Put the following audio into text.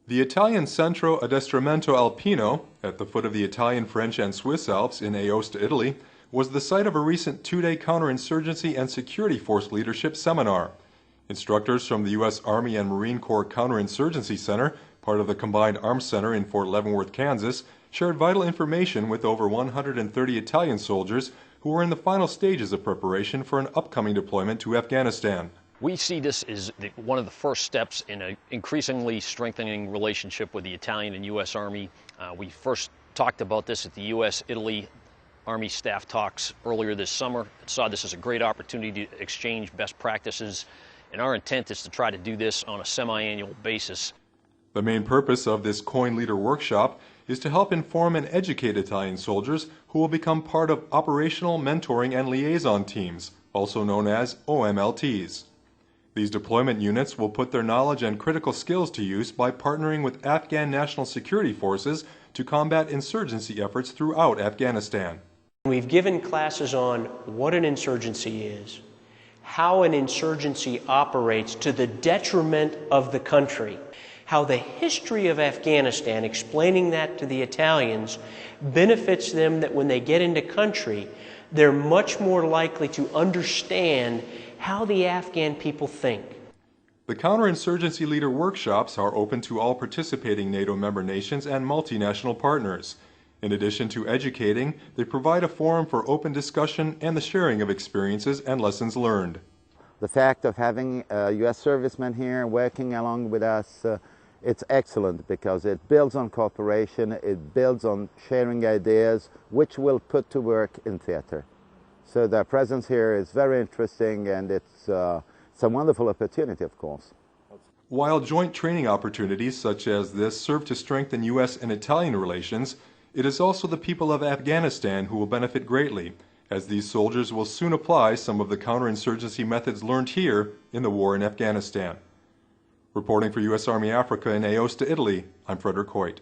The Italian Centro Addestramento Alpino, at the foot of the Italian, French, and Swiss Alps in Aosta, Italy, was the site of a recent two-day counterinsurgency and security force leadership seminar. Instructors from the U.S. Army and Marine Corps Counterinsurgency Center, part of the Combined Arms Center in Fort Leavenworth, Kansas, shared vital information with over 130 Italian soldiers who were in the final stages of preparation for an upcoming deployment to Afghanistan. We see this as one of the first steps in an increasingly strengthening relationship with the Italian and U.S. Army. We first talked about this at the U.S.-Italy Army staff talks earlier this summer. Saw this as a great opportunity to exchange best practices, and our intent is to try to do this on a semi-annual basis. The main purpose of this Coin Leader workshop is to help inform and educate Italian soldiers who will become part of Operational Mentoring and Liaison Teams, also known as OMLTs. These deployment units will put their knowledge and critical skills to use by partnering with Afghan National Security Forces to combat insurgency efforts throughout Afghanistan. We've given classes on what an insurgency is, how an insurgency operates to the detriment of the country, how the history of Afghanistan, explaining that to the Italians, benefits them that when they get into country, they're much more likely to understand how the Afghan people think. The Counterinsurgency Leader workshops are open to all participating NATO member nations and multinational partners. In addition to educating, they provide a forum for open discussion and the sharing of experiences and lessons learned. The fact of having U.S. servicemen here working along with us, it's excellent because it builds on cooperation, it builds on sharing ideas, which we'll put to work in theater. So their presence here is very interesting, and it's a wonderful opportunity, of course. While joint training opportunities such as this serve to strengthen U.S. and Italian relations, it is also the people of Afghanistan who will benefit greatly, as these soldiers will soon apply some of the counterinsurgency methods learned here in the war in Afghanistan. Reporting for U.S. Army Africa in Aosta, Italy, I'm Frederick Hoyt.